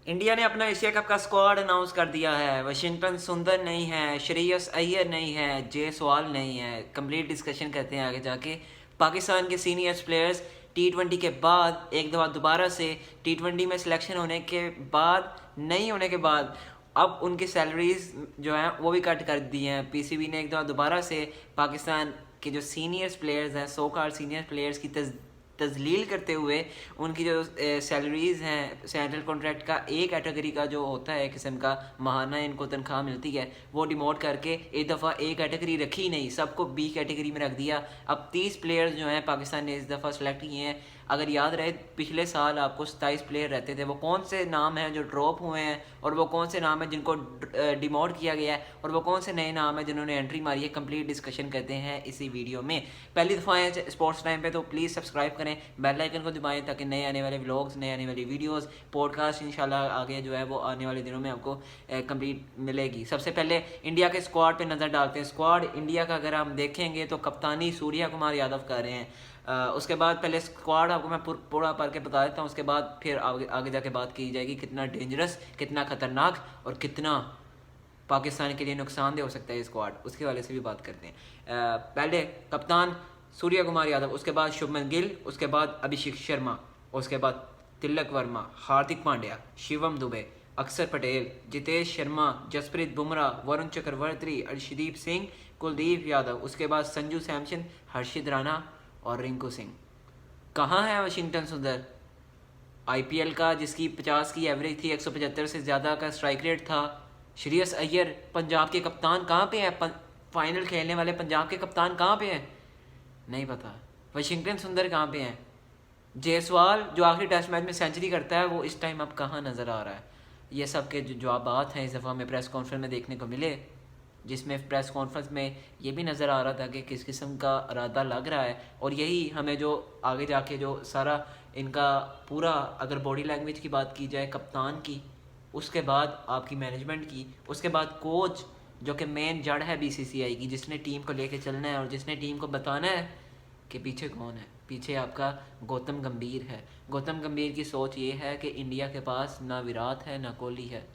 India ने अपना Asia cup का स्क्वाड अनाउंस कर दिया है। वाशिंगटन सुंदर नहीं है, श्रेयस अय्यर नहीं है, जयसवाल नहीं है। कंप्लीट डिस्कशन करते हैं आगे जाके। पाकिस्तान के सीनियर्स प्लेयर्स T20 के बाद एक दफ़ा दोबारा से T20 में सिलेक्शन होने के बाद नहीं होने के बाद अब उनकी सैलरीज जो हैं वो भी कट कर दी हैं। पीसीबी ने एक दफ़ा दोबारा से पाकिस्तान के जो सीनियर्स प्लेयर्स हैं, सो कॉल्ड सीनियर प्लेयर्स की तजलील करते हुए उनकी जो सैलरीज़ हैं, सेंट्रल कॉन्ट्रैक्ट का ए कैटेगरी का जो होता है किस्म का माहाना इनको तनख्वाह मिलती है, वो डिमोट करके एक दफ़ा ए कैटेगरी रखी नहीं, सबको बी कैटेगरी में रख दिया। अब 30 प्लेयर्स जो हैं पाकिस्तान ने इस दफ़ा सेलेक्ट किए हैं। अगर याद रहे पिछले साल आपको 27 प्लेयर रहते थे, वो कौन से नाम हैं जो ड्रॉप हुए हैं और वो कौन से नाम हैं जिनको डिमोट किया गया है और वो कौन से नए नाम हैं जिन्होंने एंट्री मारी है। कंप्लीट डिस्कशन करते हैं इसी वीडियो में। पहली दफ़ा है स्पोर्ट्स टाइम पे तो प्लीज़ सब्सक्राइब करें, बेल आइकन को दबाएं ताकि नए आने वाले व्लॉग्स, नए आने वाली वीडियोस, पॉडकास्ट इंशाल्लाह आगे जो है वो आने वाले दिनों में आपको कंप्लीट मिलेगी। सबसे पहले इंडिया के स्क्वाड पे नज़र डालते हैं। स्क्वाड इंडिया का अगर हम देखेंगे तो कप्तानी सूर्या कुमार यादव कर रहे हैं। उसके बाद पहले स्क्वाड आपको मैं पूरा पढ़ के बता देता हूँ, उसके बाद फिर आगे जाके बात की जाएगी कितना डेंजरस, कितना ख़तरनाक और कितना पाकिस्तान के लिए नुकसानदेह हो सकता है ये स्क्वाड, उसके वाले से भी बात करते हैं। पहले कप्तान सूर्या कुमार यादव, उसके बाद शुभमन गिल, उसके बाद अभिषेक शर्मा, उसके बाद तिलक वर्मा, हार्दिक पांड्या, शिवम दुबे, अक्षर पटेल, जितेश शर्मा, जसप्रीत बुमराह, वरुण चक्रवर्ती, अर्शदीप सिंह, कुलदीप यादव, उसके बाद संजू सैमसन, हर्षित राणा और रिंकू सिंह। कहाँ है वाशिंगटन सुंदर? आईपीएल का जिसकी 50 की एवरेज थी, 175 से ज़्यादा का स्ट्राइक रेट था। श्रेयस अय्यर पंजाब के कप्तान कहाँ पे हैं? फाइनल खेलने वाले पंजाब के कप्तान कहाँ पे हैं? नहीं पता। वाशिंगटन सुंदर कहाँ पे हैं? जयसवाल जो आखिरी टेस्ट मैच में सेंचुरी करता है वो इस टाइम अब कहाँ नज़र आ रहा है? ये सब के जो जवाबात हैं इस दफ़ा हमें प्रेस कॉन्फ्रेंस में देखने को मिले, जिसमें प्रेस कॉन्फ्रेंस में ये भी नज़र आ रहा था कि किस किस्म का इरादा लग रहा है। और यही हमें जो आगे जाके जो सारा इनका पूरा, अगर बॉडी लैंग्वेज की बात की जाए कप्तान की, उसके बाद आपकी मैनेजमेंट की, उसके बाद कोच जो कि मेन जड़ है बीसीसीआई की, जिसने टीम को लेके चलना है और जिसने टीम को बताना है कि पीछे कौन है। पीछे आपका गौतम गंभीर है। गौतम गंभीर की सोच ये है कि इंडिया के पास ना विराट है, ना कोहली है,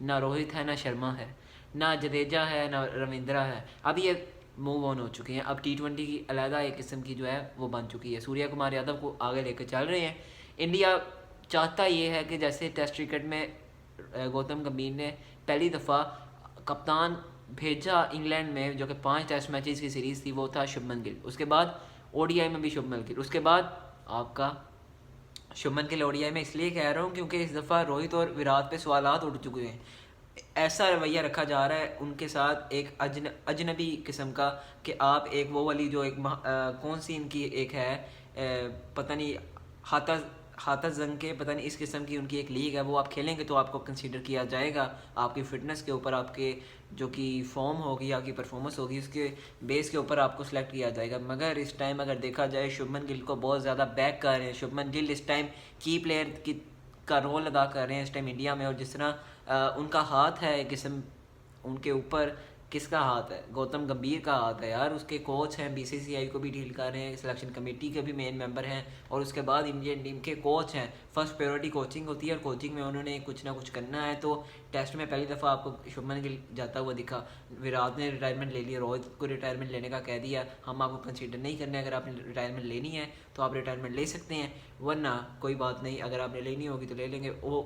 ना रोहित है, ना शर्मा है, ना जडेजा है, ना रविंद्रा है। अब ये मूव ऑन हो चुके हैं। अब T20 की अलहदा एक किस्म की जो है वो बन चुकी है। सूर्या कुमार यादव को आगे लेकर चल रहे हैं। इंडिया चाहता ये है कि जैसे टेस्ट क्रिकेट में गौतम गंभीर ने पहली दफ़ा कप्तान भेजा इंग्लैंड में, जो कि 5 टेस्ट मैचेस की सीरीज़ थी, वो था शुभमन गिल। उसके बाद ओडीआई में भी शुभमन गिल, उसके बाद आपका शुभमन गिल ओडीआई में इसलिए कह रहा हूँ क्योंकि इस दफ़ा रोहित और विराट पे सवालात उठ चुके हैं। ऐसा रवैया रखा जा रहा है उनके साथ एक अजनबी किस्म का कि आप एक वो वाली जो एक कौन सी इनकी एक है पता नहीं, हाथा जंग के पता नहीं इस किस्म की उनकी एक लीग है, वो आप खेलेंगे तो आपको कंसीडर किया जाएगा। आपकी फ़िटनेस के ऊपर, आपके जो कि फॉर्म होगी, आपकी परफॉर्मेंस होगी, उसके बेस के ऊपर आपको सेलेक्ट किया जाएगा। मगर इस टाइम अगर देखा जाए शुभमन गिल को बहुत ज़्यादा बैक कर रहे हैं। शुभमन गिल इस टाइम की प्लेयर की का रोल अदा कर रहे हैं इस टाइम इंडिया में। और जिस तरह उनका हाथ है किस्म, उनके ऊपर किसका हाथ है? गौतम गंभीर का हाथ है यार। उसके कोच हैं, बीसीसीआई को भी डील कर रहे हैं, सिलेक्शन कमेटी के भी मेन मेंबर हैं, और उसके बाद इंडियन टीम के कोच हैं। फर्स्ट प्रायोरिटी कोचिंग होती है और कोचिंग में उन्होंने कुछ ना कुछ करना है। तो टेस्ट में पहली दफ़ा आपको शुभमन गिल जाता हुआ दिखा। विराट ने रिटायरमेंट ले लिया, रोहित को रिटायरमेंट लेने का कह दिया, हम आपको कंसीडर नहीं करने। अगर आपने रिटायरमेंट लेनी है तो आप रिटायरमेंट ले सकते हैं, वरना कोई बात नहीं, अगर आपने लेनी होगी तो ले लेंगे। वो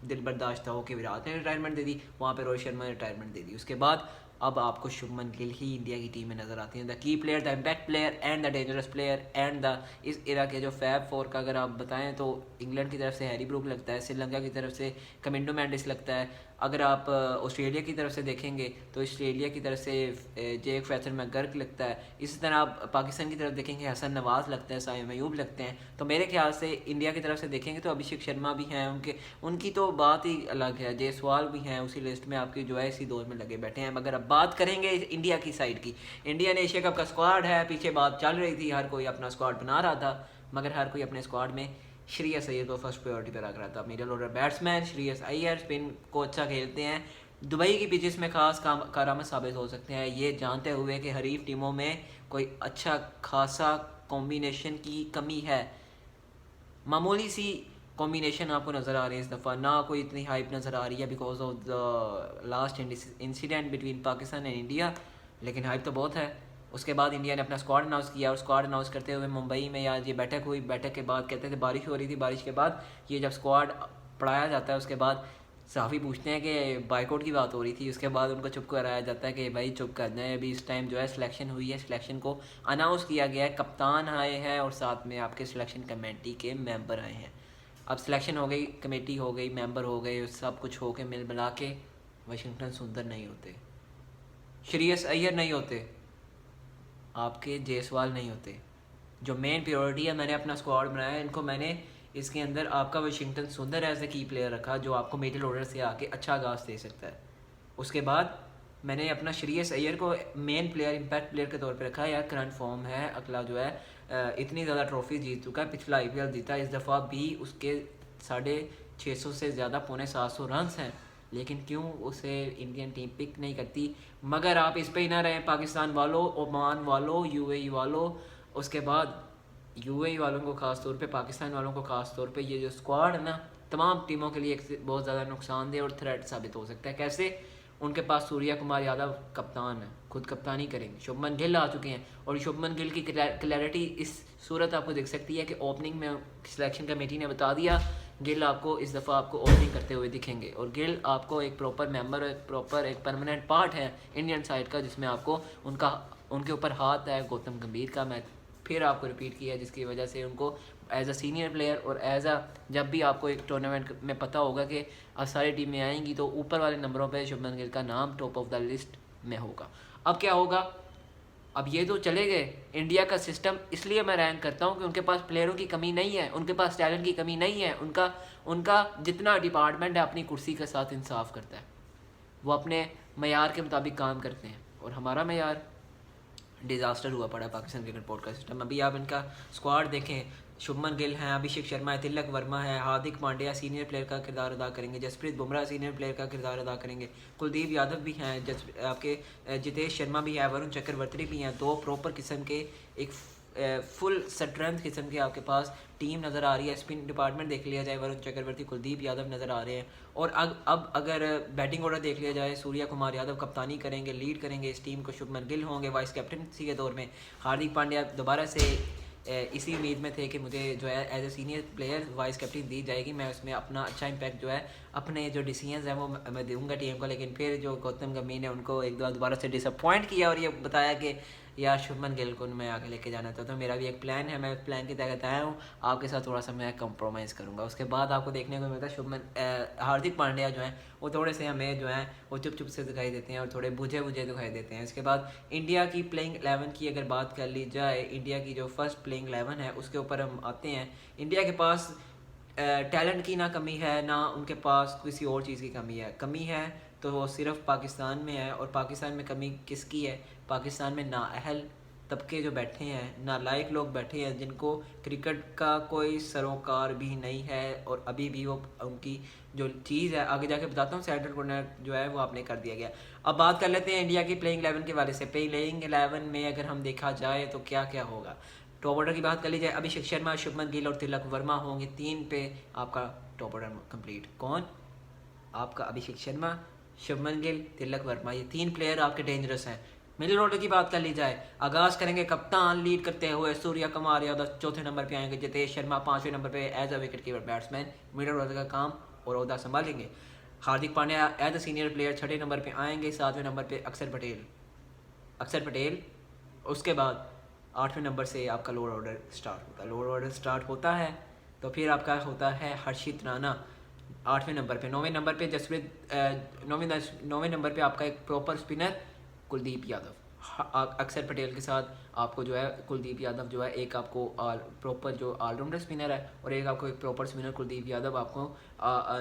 दिल बर्दाश्त हो कि विराट ने रिटायरमेंट दे दी, वहाँ पे रोहित शर्मा ने रिटायरमेंट दे दी। उसके बाद अब आपको शुभमन गिल ही इंडिया की टीम में नज़र आती हैं। The key player, the impact player and the dangerous player and the इस एरा के जो फैब फोर का अगर आप बताएं तो इंग्लैंड की तरफ से हैरी ब्रूक लगता है, श्रीलंका की तरफ से कमिंडो मैंडिस लगता है। अगर आप ऑस्ट्रेलिया की तरफ से देखेंगे तो ऑस्ट्रेलिया की तरफ से जेक फ्रेचर मैकगर्क लगता है। इसी तरह आप पाकिस्तान की तरफ देखेंगे हसन नवाज़ लगता है, साइम अयूब लगते हैं। तो मेरे ख्याल से इंडिया की तरफ से देखेंगे तो अभिषेक शर्मा भी हैं, उनकी तो बात ही अलग है। जयसवाल भी हैं उसी लिस्ट में, आपकी जो है इसी दौर में लगे बैठे हैं। मगर अब बात करेंगे इंडिया की साइड की। इंडिया ने एशिया कप का स्क्वाड है, पीछे बात चल रही थी, हर कोई अपना स्क्वाड बना रहा था, मगर हर कोई अपने स्क्वाड में श्रेयस अय्यर को फर्स्ट प्रायोरिटी पर रख रहा था। Middle order batsman Shreyas Iyer spin को अच्छा खेलते हैं, दुबई की पिचेस में खास कारामद साबित हो सकते हैं, ये जानते हुए कि हरीफ टीमों में कोई अच्छा खासा कॉम्बिनेशन की कमी है। मामूली सी कॉम्बिनेशन आपको नज़र आ रही है इस दफ़ा, ना कोई इतनी हाइप नज़र आ रही है because of the last incident between Pakistan and India, लेकिन हाइप तो बहुत है। उसके बाद इंडिया ने अपना स्क्वाड अनाउंस किया और स्क्वाड अनाउंस करते हुए मुंबई में आज ये बैठक हुई। बैठक के बाद कहते थे बारिश हो रही थी, बारिश के बाद ये जब स्क्वाड पढ़ाया जाता है उसके बाद सहाफ़ी पूछते हैं कि बाइकआउट की बात हो रही थी, उसके बाद उनको चुप कराया जाता है कि भाई चुप कर जाए, अभी इस टाइम जो है सिलेक्शन हुई है, सिलेक्शन को अनाउंस किया गया है, कप्तान आए हैं और साथ में आपके सिलेक्शन कमेटी के मेंबर आए हैं। अब सिलेक्शन हो गई, कमेटी हो गई, मेंबर हो गए, सब कुछ हो के मिल मिला के वाशिंगटन सुंदर नहीं होते, श्रेयस अय्यर नहीं होते, आपके जायसवाल नहीं होते। जो मेन प्रायोरिटी है, मैंने अपना स्क्वाड बनाया, इनको मैंने इसके अंदर आपका वाशिंगटन सुंदर एज ए की प्लेयर रखा जो आपको मिडिल ऑर्डर से आके अच्छा आगाज़ दे सकता है। उसके बाद मैंने अपना श्रेयस अय्यर को मेन प्लेयर, इम्पैक्ट प्लेयर के तौर पे रखा। यार करंट फॉर्म है, अगला जो है इतनी ज़्यादा ट्रॉफी जीत चुका है, पिछला IPL जीता, इस दफ़ा भी उसके 650 से ज़्यादा, 750 रन हैं, लेकिन क्यों उसे इंडियन टीम पिक नहीं करती। मगर आप इस पे ही ना रहें पाकिस्तान वालों, ओमान वालों, UAE वालों, उसके बाद UAE वालों को ख़ास तौर पे, पाकिस्तान वालों को ख़ास तौर पे, ये जो स्क्वाड है ना तमाम टीमों के लिए एक बहुत ज़्यादा नुकसानदेह और थ्रेट साबित हो सकता है। कैसे? उनके पास सूर्या कुमार यादव कप्तान है, खुद कप्तानी करेंगे, शुभमन गिल आ चुके हैं और शुभमन गिल की क्लैरिटी इस सूरत आपको दिख सकती है कि ओपनिंग में सिलेक्शन कमेटी ने बता दिया गिल आपको इस दफ़ा आपको ओपनिंग करते हुए दिखेंगे और गिल आपको एक प्रॉपर मेंबर, एक प्रॉपर एक परमानेंट पार्ट है इंडियन साइड का, जिसमें आपको उनके ऊपर हाथ है गौतम गंभीर का। मैं फिर आपको रिपीट किया, जिसकी वजह से उनको एज अ सीनियर प्लेयर और एज अ जब भी आपको एक टूर्नामेंट में पता होगा कि अब सारी टीमें आएंगी तो ऊपर वाले नंबरों पे शुभमन गिल का नाम टॉप ऑफ द लिस्ट में होगा। अब क्या होगा? अब ये तो चले गए, इंडिया का सिस्टम इसलिए मैं रैंक करता हूँ कि उनके पास प्लेयरों की कमी नहीं है, उनके पास टैलेंट की कमी नहीं है, उनका जितना डिपार्टमेंट है अपनी कुर्सी के साथ इंसाफ करता है, वो अपने मयार के मुताबिक काम करते हैं। और हमारा मयार डिज़ास्टर हुआ पड़ा पाकिस्तान क्रिकेट बोर्ड का सिस्टम। अभी आप इनका स्क्वाड देखें, शुभमन गिल हैं, अभिषेक शर्मा है, तिलक वर्मा है, हार्दिक पांड्या सीनियर प्लेयर का किरदार अदा करेंगे, जसप्रीत बुमराह सीनियर प्लेयर का किरदार अदा करेंगे, कुलदीप यादव भी हैं, आपके जितेश शर्मा भी है, वरुण चक्रवर्ती भी हैं। दो प्रॉपर किस्म के एक फुल स्ट्रेंथ किस्म के आपके पास टीम नज़र आ रही है। स्पिन डिपार्टमेंट देख लिया जाए, वरुण चक्रवर्ती, कुलदीप यादव नज़र आ रहे हैं। और अब अगर बैटिंग ऑर्डर देख लिया जाए, सूर्या कुमार यादव कप्तानी करेंगे, लीड करेंगे इस टीम को, शुभमन गिल होंगे वाइस कैप्टनसी के तौर में, हार्दिक पांड्या दोबारा से इसी उम्मीद में थे कि मुझे जो है as a senior player vice captain दी जाएगी, मैं उसमें अपना अच्छा इंपैक्ट जो है अपने जो डिसीजंस हैं वो मैं दूंगा टीम को। लेकिन फिर जो गौतम गंभीर ने उनको एक दो दोबारा से डिसअपॉइंट किया और ये बताया कि यार शुभमन गिल को मैं आगे लेके जाना चाहता हूँ, मेरा भी एक प्लान है, मैं प्लान के तहत आया हूँ, आपके साथ थोड़ा सा मैं कंप्रोमाइज़ करूँगा। उसके बाद आपको देखने को मिलता है हार्दिक पांड्या जो हैं वो थोड़े से हमें जो है वो चुप चुप से दिखाई देते हैं और थोड़े बुझे बुझे दिखाई देते हैं। इसके बाद इंडिया की प्लेइंग 11 की अगर बात कर ली जाए, इंडिया की जो फर्स्ट प्लेइंग 11 है उसके ऊपर हम आते हैं। इंडिया के पास टैलेंट की ना कमी है, ना उनके पास किसी और चीज़ की कमी है तो वो सिर्फ पाकिस्तान में है। और पाकिस्तान में कमी किसकी है? पाकिस्तान में नाअहल तबके जो बैठे हैं, नालायक लोग बैठे हैं, जिनको क्रिकेट का कोई सरोकार भी नहीं है और अभी भी वो उनकी जो चीज़ है आगे जाके बताता हूँ, सेंट्रल कॉर्नर जो है वो आपने कर दिया गया। अब बात कर लेते हैं इंडिया की प्लेइंग 11 के वाले से। प्लेइंग 11 में अगर हम देखा जाए तो क्या क्या होगा। टॉप ऑर्डर की बात कर ली जाए, अभिषेक शर्मा, शुभमन गिल और तिलक वर्मा होंगे, 3 पे आपका टॉप ऑर्डर कंप्लीट। कौन? आपका अभिषेक शर्मा, शुभमन गिल, तिलक वर्मा, ये 3 प्लेयर आपके डेंजरस हैं। मिडिल ऑर्डर की बात कर ली जाए, आगाज़ करेंगे कप्तान लीड करते हुए सूर्या कुमार यादव, चौथे नंबर पे आएंगे जितेश शर्मा, 5वें नंबर पे as a wicket keeper batsman middle order का काम और ओहदा संभालेंगे। Hardik Pandya as a senior player 6ठे नंबर पे आएंगे, 7वें नंबर पे अक्षर पटेल। उसके बाद 8वें नंबर से आपका लोअर ऑर्डर स्टार्ट होता है तो फिर आपका होता है हर्षित राणा 8वें नंबर पे। 9वें नंबर पे जसप्रीत 9वें नंबर पे आपका एक प्रॉपर स्पिनर कुलदीप यादव। अक्षर पटेल के साथ आपको जो है कुलदीप यादव जो है एक आपको प्रॉपर जो ऑलराउंडर स्पिनर है और एक आपको एक प्रॉपर स्पिनर कुलदीप यादव आपको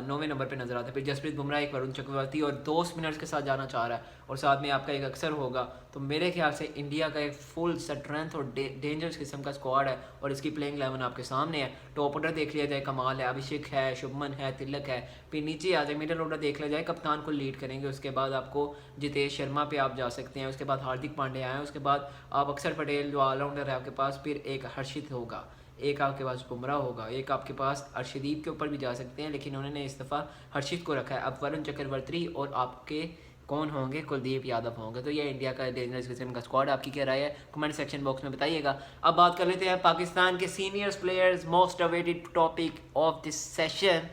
9वें नंबर पे नजर आता है। फिर जसप्रीत बुमराह, एक वरुण चक्रवर्ती और 2 स्पिनर्स के साथ जाना चाह रहा है और साथ में आपका एक अक्षर होगा। तो मेरे ख्याल से इंडिया का एक फुल स्ट्रेंथ और डेंजरस किस्म का स्क्वाड है और इसकी प्लेइंग 11 आपके सामने है। टॉप ऑर्डर देख लिया जाए, कमाल है, अभिषेक है, शुभमन है, तिलक है। फिर नीचे आ जाए, मिडिल ऑर्डर देख लिया जाए, कप्तान को लीड करेंगे, उसके बाद आपको जितेश शर्मा पे आप जा सकते हैं, उसके बाद हार्दिक पांड्या आए, उसके बाद आप अक्षर पटेल जो ऑलराउंडर है आपके पास, फिर एक हर्षित होगा, एक आपके पास बुमराह होगा, एक आपके पास अर्शदीप के ऊपर भी जा सकते हैं, लेकिन उन्होंने इस दफ़ा हर्षित को रखा है। अब वरुण चक्रवर्ती और आपके कौन होंगे, कुलदीप यादव होंगे। तो ये इंडिया का डेंजरस किस्म का स्क्वाड। आपकी क्या राय है कमेंट सेक्शन बॉक्स में बताइएगा। अब बात कर लेते हैं पाकिस्तान के senior players, most awaited topic of this session.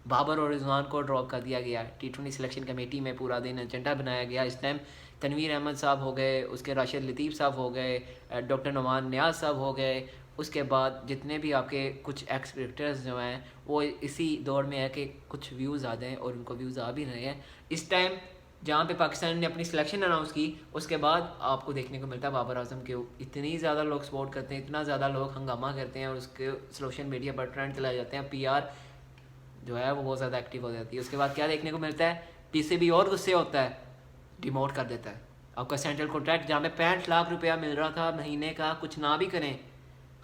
Babar और रिजवान को ड्रॉप कर दिया गया। T20 सिलेक्शन कमेटी में पूरा दिन एजेंडा बनाया गया। इस टाइम तनवीर अहमद साहब हो गए, उसके राशिद लतीफ़ साहब हो गए, डॉक्टर नुमान नियाज साहब हो गए, उसके बाद जितने भी आपके कुछ एक्स क्रिकेटर्स जो हैं वो इसी दौर में है कि कुछ व्यूज़ आ जाएँ, और उनको व्यूज़ आ भी रहे हैं। इस टाइम जहाँ पे पाकिस्तान ने अपनी सिलेक्शन अनाउंस की, उसके बाद आपको देखने को मिलता है बाबर आजम के इतनी ज़्यादा लोग सपोर्ट करते हैं, इतना ज़्यादा लोग हंगामा करते हैं, और उसके सोशल मीडिया पर ट्रेंड चलाए जाते हैं। PR जो है वो बहुत ज़्यादा एक्टिव हो जाती है। उसके बाद क्या देखने को मिलता है, PCB और गुस्से होता है, डिमोट कर देता है। आपका सेंट्रल कॉन्ट्रैक्ट जहाँ पे 65 लाख रुपया मिल रहा था महीने का, कुछ ना भी करें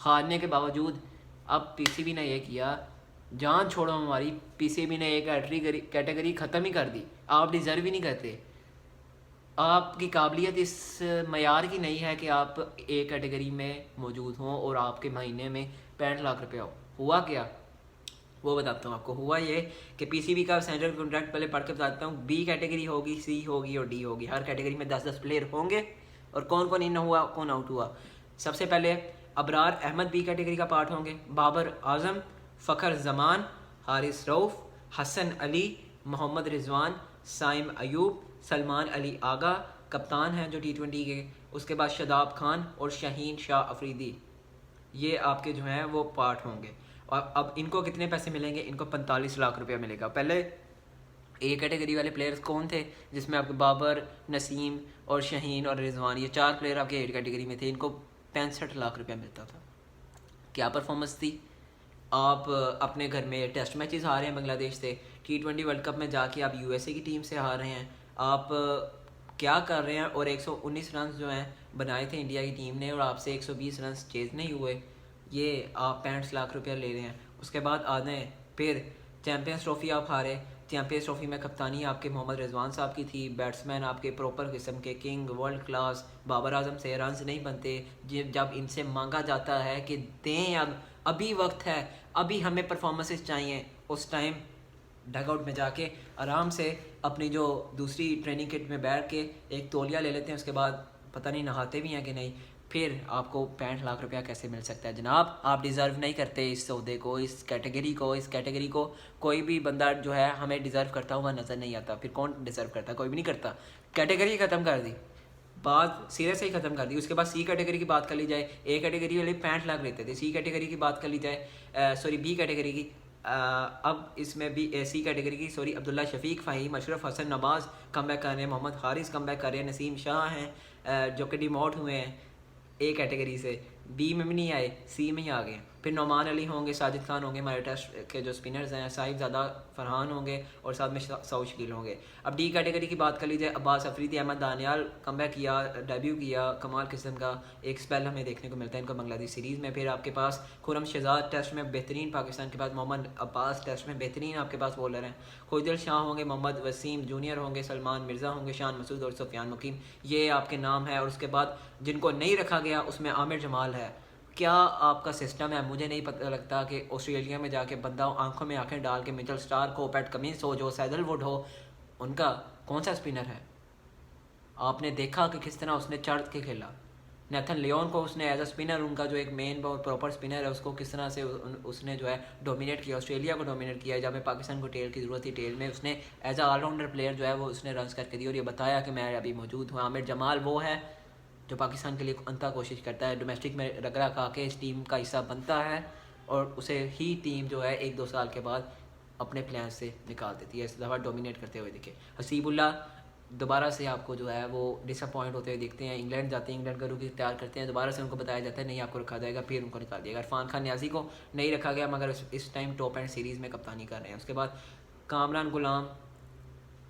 हारने के बावजूद, अब PCB ने ये किया, जान छोड़ो हमारी, PCB ने एक कैटेगरी ख़त्म ही कर दी। आप डिज़र्व ही नहीं करते, आपकी काबिलियत इस मयार की नहीं है कि आप एक कैटेगरी में मौजूद हों और आपके महीने में 65 लाख रुपया हो। हुआ क्या वो बताता हूँ आपको। हुआ ये कि PCB का सेंट्रल कॉन्ट्रैक्ट पहले पढ़ के बताता हूँ। B कैटेगरी होगी, C होगी और D होगी। हर कैटेगरी में 10-10 प्लेयर होंगे, और कौन कौन इन हुआ, कौन आउट हुआ। सबसे पहले अबरार अहमद B कैटेगरी का पार्ट होंगे। बाबर आजम, फ़खर जमान, हारिस रऊफ़, हसन अली, मोहम्मद रिजवान, साइम अयूब, सलमान अली आगा कप्तान हैं जो T20 के। उसके बाद शादाब खान और शाहीन शाह अफरीदी, ये आपके जो हैं वो पार्ट होंगे। और अब इनको कितने पैसे मिलेंगे, इनको 45 लाख रुपया मिलेगा। पहले A कैटेगरी वाले प्लेयर्स कौन थे, जिसमें आपके बाबर, नसीम और शाहीन और रिजवान, ये 4 प्लेयर आपके A कैटेगरी में थे, इनको 65 लाख रुपया मिलता था। क्या परफॉर्मेंस थी। आप अपने घर में टेस्ट मैचेस हारे हैं बांग्लादेश से, T20 वर्ल्ड कप में जाके आप USA की टीम से हार रहे हैं, आप क्या कर रहे हैं। और 119 रन जो हैं बनाए थे इंडिया की टीम ने, और आपसे 120 रन चेज नहीं हुए, ये आप 65 लाख रुपया ले रहे हैं। उसके बाद आ जाएँ फिर चैम्पियंस ट्रॉफ़ी आप हारे। चैम्पियंस ट्रॉफ़ी में कप्तानी आपके मोहम्मद रिजवान साहब की थी, बैट्समैन आपके प्रॉपर किस्म के king, world class. Babar Azam से रन नहीं बनते, जब इनसे मांगा जाता है कि दें, अब अभी वक्त है, अभी हमें परफॉर्मेंसेस चाहिए, उस टाइम डगआउट में जाके आराम से अपनी जो दूसरी ट्रेनिंग किट में बैठ के एक तौलिया ले लेते हैं। उसके बाद पता नहीं नहाते भी हैं कि नहीं, फिर आपको 65 लाख रुपया कैसे मिल सकता है। जनाब आप डिज़र्व नहीं करते इस सौदे को, इस कैटेगरी को। इस कैटेगरी को कोई भी बंदा जो है हमें डिज़र्व करता हुआ नज़र नहीं आता। फिर कौन डिज़र्व करता है, कोई भी नहीं करता। कैटेगरी ख़त्म कर दी, बात सिरे से ही ख़त्म कर दी। उसके बाद C कैटेगरी की बात कर ली जाए, A कैटेगरी वाले 65 लाख लेते थे। C कैटेगरी की बात कर ली जाए, B कैटेगरी की, अब इसमें भी C कैटेगरी की अब्दुल्ला शफीक, फ़हीम, अशरफ, हसन नवाज़ कम बैक कर रहे हैं, मोहम्मद हारिस कम बैक कर रहे हैं, नसीम शाह हैं जो कि डिमोट हुए हैं A कैटेगरी से, B में भी नहीं आए, C में ही आ गए। फिर नौमान अली होंगे, साजिद खान होंगे, हमारे टेस्ट के जो स्पिनर्स हैं, साहिब ज़्यादा, फरहान होंगे, और साथ में सऊद शकील होंगे। अब D कैटेगरी की बात कर ली जाए, अब्बास अफरीदी, अहमद दानियाल कम बैक किया, डेब्यू किया, कमाल किस्म का एक स्पेल हमें देखने को मिलता है इनको बांग्लादेश सीरीज़ में। फिर आपके पास खुरम शहजाद टेस्ट में बेहतरीन पाकिस्तान के पास, मोहम्मद अब्बास टेस्ट में बेहतरीन आपके पास बॉलर हैं, खुदिल शाह होंगे, मोहम्मद वसीम जूनियर होंगे, सलमान मिर्ज़ा होंगे, शान मसूद और सुफियान मुकीम, ये आपके नाम है। और उसके बाद जिनको नहीं रखा गया उसमें आमिर जमाल है। क्या आपका सिस्टम है, मुझे नहीं पता लगता कि ऑस्ट्रेलिया में जाके बंदा आंखों में आंखें डाल के मिचेल स्टार्क हो, पैट कमिंस हो, जो सैदलवुड हो, उनका कौन सा स्पिनर है। आपने देखा कि किस तरह उसने चढ़ के खेला। नेथन लियोन को उसने एज अ स्पिनर, उनका जो एक मेन और प्रॉपर स्पिनर है, उसको किस तरह से उसने जो है डोमिनेट किया, ऑस्ट्रेलिया को डोमिनेट किया। जब पाकिस्तान को टेल की ज़रूरत थी, टेल में उसने एज अ ऑलराउंडर प्लेयर जो है वो उसने रन करके दी और ये बताया कि मैं अभी मौजूद हूँ। आमिर जमाल वो है जो पाकिस्तान के लिए अंता कोशिश करता है, डोमेस्टिक में रगड़ा खा के इस टीम का हिस्सा बनता है, और उसे ही टीम जो है 1-2 साल के बाद अपने प्लान से निकाल देती है। इस दफ़ा डोमिनेट करते हुए दिखे। हसीबुल्ला दोबारा से आपको जो है वो डिसअपॉइंट होते हुए दिखते हैं। इंग्लैंड जाते हैं, इंग्लैंड का रुख तैयार करते हैं, दोबारा से उनको बताया जाता है नहीं आपको रखा जाएगा, फिर उनको निकाल दिया। इरफान खान न्याजी को नहीं रखा गया, मगर इस टाइम टॉप एंड सीरीज़ में कप्तानी कर रहे हैं। उसके बाद कामरान गुलाम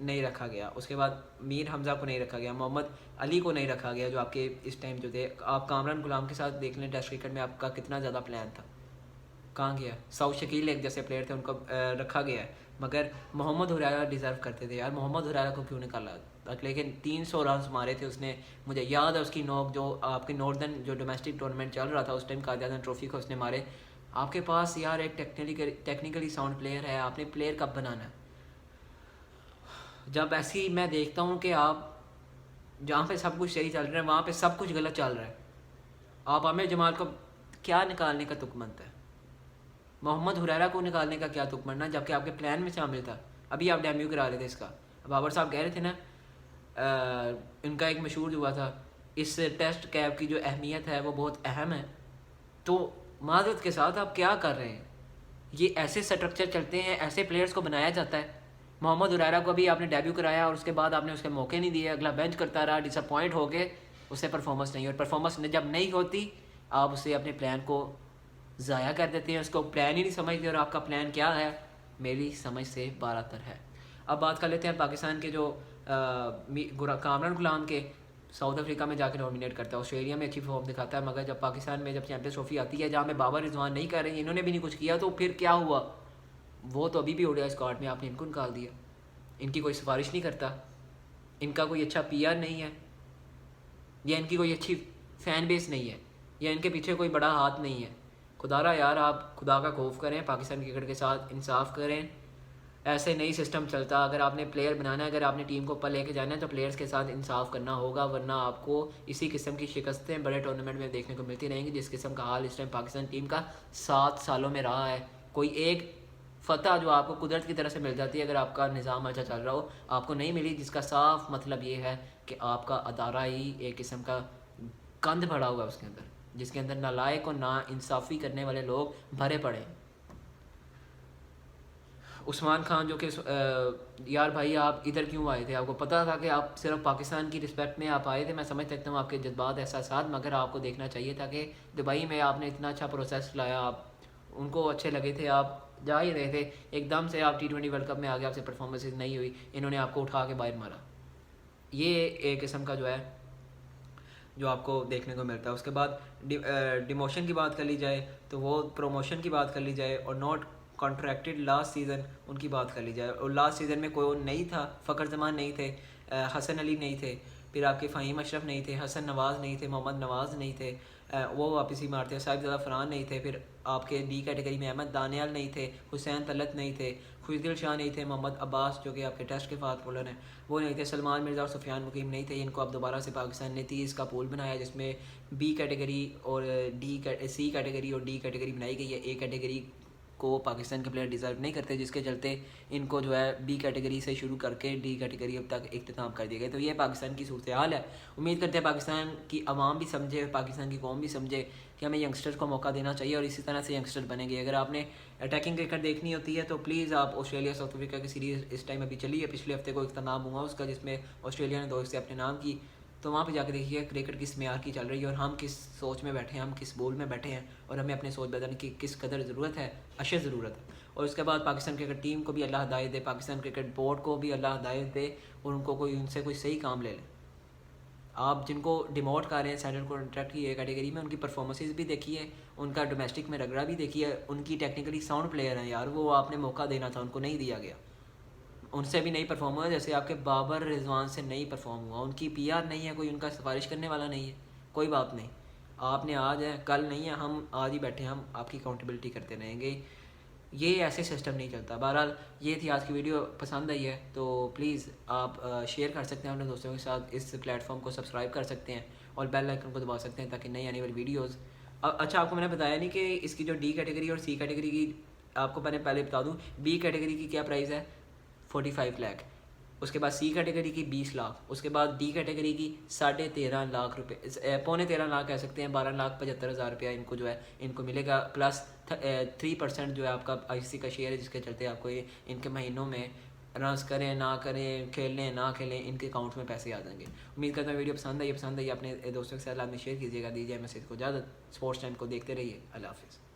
नहीं रखा गया, उसके बाद मीर हमज़ा को नहीं रखा गया, मोहम्मद अली को नहीं रखा गया, जो आपके इस टाइम जो थे। आप कामरान गुलाम के साथ देख लें टेस्ट क्रिकेट में आपका कितना ज़्यादा प्लान था, कहाँ गया। सऊद शकील एक जैसे प्लेयर थे, उनको रखा गया है, मगर मोहम्मद हुरैरा डिज़र्व करते थे यार, मोहम्मद हुरैरा को क्यों निकाला। लेकिन 300 रन मारे थे उसने, मुझे याद है उसकी नॉक जो आपके नॉर्दर्न जो डोमेस्टिक टूर्नामेंट चल रहा था उस टाइम, कायदान ट्रॉफी को उसने मारे आपके पास यार एक टेक्निकली साउंड प्लेयर है, आपने प्लेयर कब बनाना है? जब ऐसी मैं देखता हूँ कि आप जहाँ पे सब कुछ सही चल रहा है वहाँ पे सब कुछ गलत चल रहा है, आप आमिर जमाल को क्या निकालने का तुक बनता है? मोहम्मद हुरैरा को निकालने का क्या तुक बनना, जबकि आपके प्लान में शामिल था। अभी आप डेब्यू करा रहे थे इसका। बाबर साहब कह रहे थे ना, इनका एक मशहूर हुआ था, इस टेस्ट कैप की जो अहमियत है वो बहुत अहम है। तो माजरत के साथ आप क्या कर रहे हैं? ये ऐसे स्ट्रक्चर चलते हैं, ऐसे प्लेयर्स को बनाया जाता है। मोहम्मद हुरैरा को भी आपने डेब्यू कराया और उसके बाद आपने उसके मौके नहीं दिए, अगला बेंच करता रहा, डिसअपॉइंट हो गए, उससे परफॉर्मेंस नहीं, और परफॉर्मेंस जब नहीं होती आप उसे अपने प्लान को ज़ाया कर देते हैं, उसको प्लान ही नहीं समझते। और आपका प्लान क्या है मेरी समझ से बारातर है। अब बात कर लेते हैं पाकिस्तान के जो कामरान गुलाम के। साउथ अफ्रीका में जाकर डोमिनेट करता है, ऑस्ट्रेलिया में अच्छी फॉर्म दिखाता है, मगर जब पाकिस्तान में जब चैंपियंस ट्रॉफी आती है जहाँ में बाबर रिजवान नहीं कर रहे, इन्होंने भी नहीं कुछ किया, तो फिर क्या हुआ? वो तो अभी भी ओडिया स्क्वाड में आपने इनको निकाल दिया। इनकी कोई सिफारिश नहीं करता, इनका कोई अच्छा पीआर नहीं है, या इनकी कोई अच्छी फ़ैन बेस नहीं है, या इनके पीछे कोई बड़ा हाथ नहीं है। खुदारा यार आप खुदा का खौफ करें, पाकिस्तान क्रिकेट के साथ इंसाफ करें। ऐसे नहीं सिस्टम चलता। अगर आपने प्लेयर बनाना है, अगर आपने टीम को ऊपर लेके जाना है तो प्लेयर्स के साथ इंसाफ करना होगा, वरना आपको इसी किस्म की शिकस्तें बड़े टूर्नामेंट में देखने को मिलती रहेंगी, जिस किस्म का हाल इस टाइम पाकिस्तान टीम का 7 सालों में रहा है। कोई एक फ़तह जो आपको कुदरत की तरफ से मिल जाती है अगर आपका निज़ाम अच्छा चल रहा हो, आपको नहीं मिली, जिसका साफ मतलब ये है कि आपका अदारा ही एक किस्म का कंध भरा हुआ है उसके अंदर, जिसके अंदर नालायक और ना इंसाफ़ी करने वाले लोग भरे पड़े हैं। उस्मान खान जो कि यार भाई आप इधर क्यों आए थे? आपको पता था कि आप सिर्फ पाकिस्तान की रिस्पेक्ट में आप आए थे। मैं समझ सकता हूँ आपके जज्बात एहसास, मगर आपको देखना चाहिए था कि दुबई में आपने इतना अच्छा प्रोसेस लाया, आप उनको अच्छे लगे थे, आप जा ही रहे थे, एकदम से आप T20 वर्ल्ड कप में आ गए, आपसे परफॉर्मेंस नहीं हुई, इन्होंने आपको उठा के बाहर मारा। ये एक किस्म का जो है जो आपको देखने को मिलता है। उसके बाद डिमोशन की बात कर ली जाए तो वो प्रमोशन की बात कर ली जाए, और नॉट कॉन्ट्रैक्टेड लास्ट सीज़न उनकी बात कर ली जाए, और लास्ट सीज़न में कोई नहीं था, फ़खर जमान नहीं थे, हसन अली नहीं थे, फिर आपके फ़हीम अशरफ नहीं थे, हसन नवाज़ नहीं थे, मोहम्मद नवाज़ नहीं थे, वो वापसी मारते, साहिबजादा फ़रहान नहीं थे, फिर आपके डी कैटेगरी में अहमद दानियाल नहीं थे, हुसैन तलत नहीं थे, खुशदिल शाह नहीं थे, मोहम्मद अब्बास जो कि आपके टेस्ट के फास्ट बॉलर हैं वो नहीं थे, सलमान मिर्ज़ा और सुफियान मुकीम नहीं थे। इनको अब दोबारा से पाकिस्तान ने 30 का पूल बनाया, जिसमें बी कैटेगरी और सी कैटेगरी और डी कैटेगरी बनाई गई है। ए कैटेगरी को पाकिस्तान के प्लेयर डिज़र्व नहीं करते, जिसके चलते इनको जो है बी कैटेगरी से शुरू करके डी कैटेगरी अब तक इख्तिताम कर दिया गया। तो ये पाकिस्तान की सूरत हाल है। उम्मीद करते हैं पाकिस्तान की आवाम भी समझे, पाकिस्तान की कौम भी समझे कि हमें यंगस्टर्स को मौका देना चाहिए, और इसी तरह से यंगस्टर बनेंगे। अगर आपने अटैकिंग क्रिकेट देखनी होती है तो प्लीज़ आप ऑस्ट्रेलिया साउथ अफ्रीका की सीरीज़ इस टाइम अभी चली है, पिछले हफ्ते को इख्तिताम हुआ उसका, जिसमें ऑस्ट्रेलिया ने 2 से अपने नाम की। तो वहाँ पे जाकर देखिए क्रिकेट किस मेयार की चल रही है, और हम किस सोच में बैठे हैं, हम किस बोल में बैठे हैं, और हमें अपनी सोच बदलने की किस कदर ज़रूरत है, अशद ज़रूरत है। और उसके बाद पाकिस्तान क्रिकेट टीम को भी अल्लाह हिदायत दे, पाकिस्तान क्रिकेट बोर्ड को भी अल्लाह हिदायत दे, और उनको कोई उनसे कोई सही काम ले लें। आप जिनको डिमोट कर रहे हैं सेंट्रल कॉन्ट्रैक्ट की ए कैटेगरी में, उनकी परफॉर्मेंसेज भी देखिए, उनका डोमेस्टिक में रगड़ा भी देखिए, उनकी टेक्निकली साउंड प्लेयर हैं यार, वो आपने मौका देना था, उनको नहीं दिया गया, उनसे भी नहीं परफॉर्म हुआ। जैसे आपके बाबर रिजवान से नहीं परफॉर्म हुआ, उनकी पीआर नहीं है, कोई उनका सिफारिश करने वाला नहीं है। कोई बात नहीं, आपने आज है कल नहीं है, हम आज ही बैठे, हम आपकी अकाउंटेबिलिटी करते रहेंगे। ये ऐसे सिस्टम नहीं चलता। बहरहाल ये थी आज की वीडियो, पसंद आई है तो प्लीज़ आप शेयर कर सकते हैं अपने दोस्तों के साथ, इस प्लेटफॉर्म को सब्सक्राइब कर सकते हैं और बेल आइकन को दबा सकते हैं ताकि नई आने वाली वीडियोज़। अच्छा, आपको मैंने बताया नहीं कि इसकी जो डी कैटेगरी और सी कैटेगरी की, आपको मैंने पहले बता दूँ, बी कैटेगरी की क्या प्राइस है 45 लाख, उसके बाद सी कैटेगरी की 20 लाख, उसके बाद डी कैटेगरी की 13.5 लाख रुपये, पौने 13 लाख कह सकते हैं, 12,75,000 रुपया इनको जो है इनको मिलेगा, प्लस 3% जो है आपका ICC का शेयर है, जिसके चलते आपको ये इनके महीनों में रन्स करें ना करें, खेलें ना खेलें, इनके अकाउंट में पैसे आ जाएंगे। उम्मीद करता हूँ वीडियो पसंद आई अपने दोस्तों के साथ में शेयर कीजिएगा, दीजिए मैसेज को ज़्यादा, स्पोर्ट्स टाइम को देखते रहिए। अल्लाह हाफ़िज़।